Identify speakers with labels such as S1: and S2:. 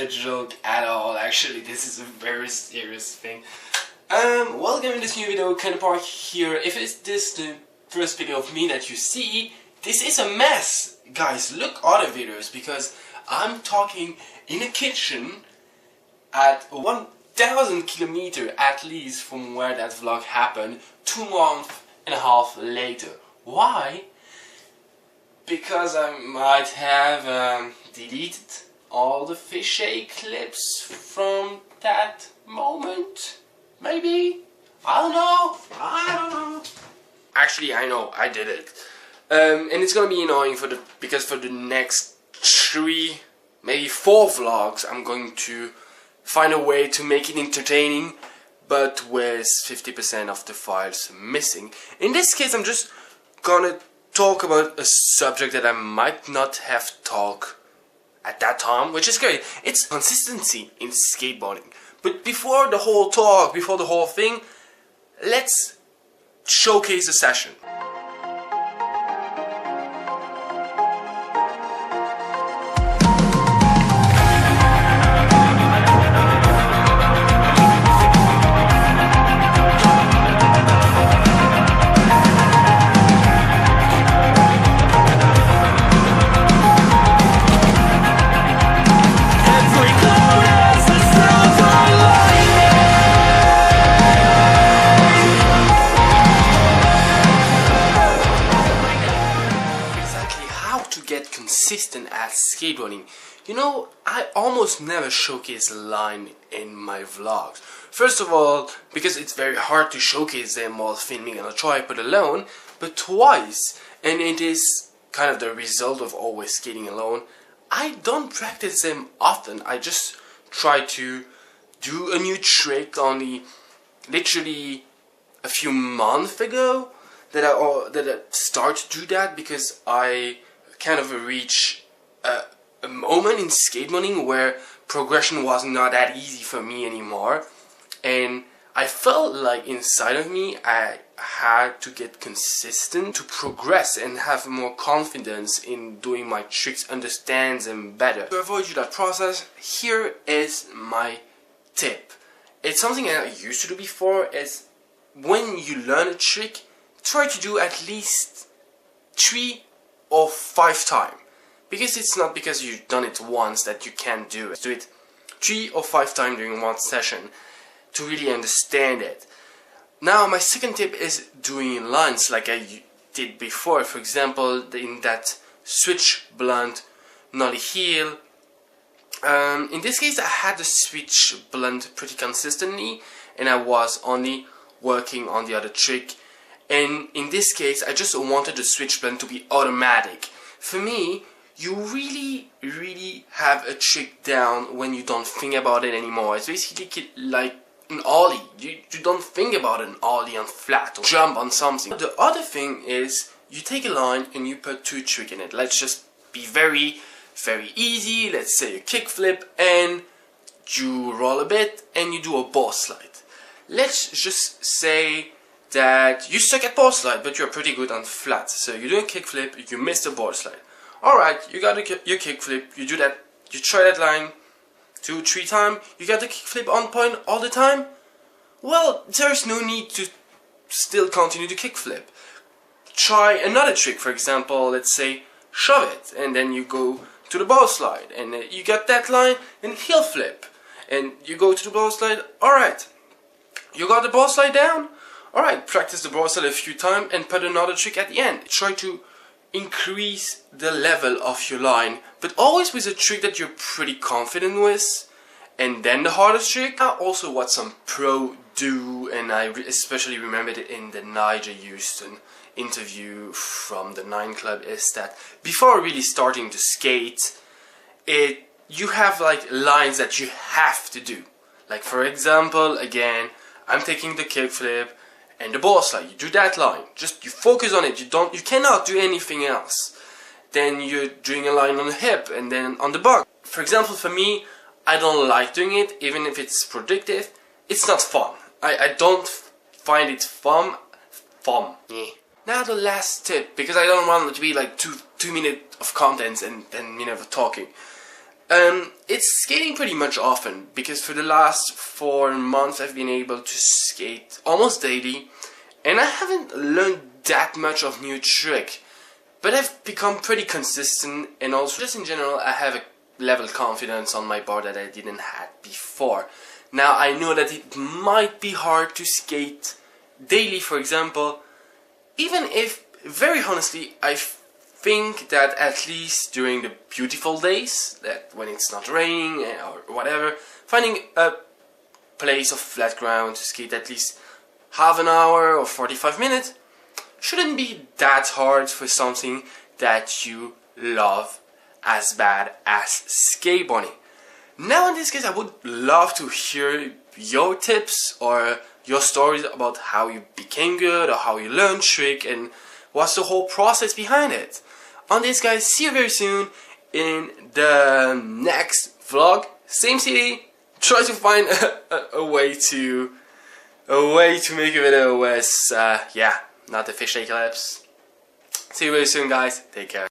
S1: a joke at all. Actually, this is a very serious thing. Welcome in this new video, Kenpark here. If this the first video of me that you see, this is a mess. Guys, look other videos because I'm talking in a kitchen at 1,000 kilometers at least from where that vlog happened, 2.5 months later. Why? Because I might have deleted all the fishy clips from that moment. Maybe? I don't know. Actually, I know, I did it. And it's gonna be annoying because for the next 3, maybe 4 vlogs, I'm going to find a way to make it entertaining, but with 50% of the files missing. In this case, I'm just gonna talk about a subject that I might not have talked at that time, which is great. It's consistency in skateboarding. But before the whole talk, before the whole thing, let's showcase a session. Consistent at skateboarding. You know, I almost never showcase a line in my vlogs. First of all, because it's very hard to showcase them while filming on a tripod alone, but twice, and it is kind of the result of always skating alone, I don't practice them often. I just try to do a new trick only literally a few months ago that I started to do that because I kind of reach a moment in skateboarding where progression was not that easy for me anymore, and I felt like inside of me I had to get consistent to progress and have more confidence in doing my tricks, understand them better. To avoid that process, here is my tip. It's something I used to do before. Is when you learn a trick, try to do at least 3 or 5 times, because it's not because you've done it once that you can't do it. Do it 3 or 5 times during one session to really understand it. Now my second tip is doing lines like I did before. For example, in that switch blunt nollie heel. In this case I had the switch blunt pretty consistently and I was only working on the other trick. And in this case, I just wanted the switch blunt to be automatic. For me, you really have a trick down when you don't think about it anymore. It's basically like an ollie. You don't think about an ollie on flat or jump on something. The other thing is, you take a line and you put 2 tricks in it. Let's just be very easy. Let's say a kickflip and you roll a bit and you do a ball slide. Let's just say that you suck at ball slide, but you're pretty good on flat. So you do a kickflip, you miss the ball slide. Alright, you got your kickflip, you do that, you try that line 2, 3 times, you got the kickflip on point all the time. Well, there's no need to still continue to kickflip. Try another trick, for example, let's say shove it, and then you go to the ball slide, and you got that line, and heel flip, and you go to the ball slide. Alright, you got the ball slide down. Alright, practice the ball slide a few times and put another trick at the end. Try to increase the level of your line, but always with a trick that you're pretty confident with, and then the hardest trick. Also what some pro do, and I especially remembered it in the Nigel Houston interview from the 9 Club, is that before really starting to skate, you have like lines that you have to do. Like for example, again, I'm taking the kickflip and the ball slide. You do that line. Just you focus on it. You cannot do anything else. Then you're doing a line on the hip and then on the bug. For example, for me, I don't like doing it, even if it's predictive. It's not fun. I don't find it fun. Yeah. Now the last tip, because I don't want it to be like two minutes of content and then, you know, talking. It's skating pretty much often, because for the last 4 months I've been able to skate almost daily, and I haven't learned that much of new trick, but I've become pretty consistent, and also just in general I have a level of confidence on my board that I didn't have before. Now I know that it might be hard to skate daily, for example, even if, very honestly, I think that at least during the beautiful days, that when it's not raining or whatever, finding a place of flat ground to skate at least half an hour or 45 minutes shouldn't be that hard for something that you love as bad as skateboarding. Now in this case I would love to hear your tips or your stories about how you became good or how you learned trick and what's the whole process behind it. On this, guys, see you very soon in the next vlog. Same city. Try to find a way to make a video with yeah, not the fish eclipse. See you very soon, guys. Take care.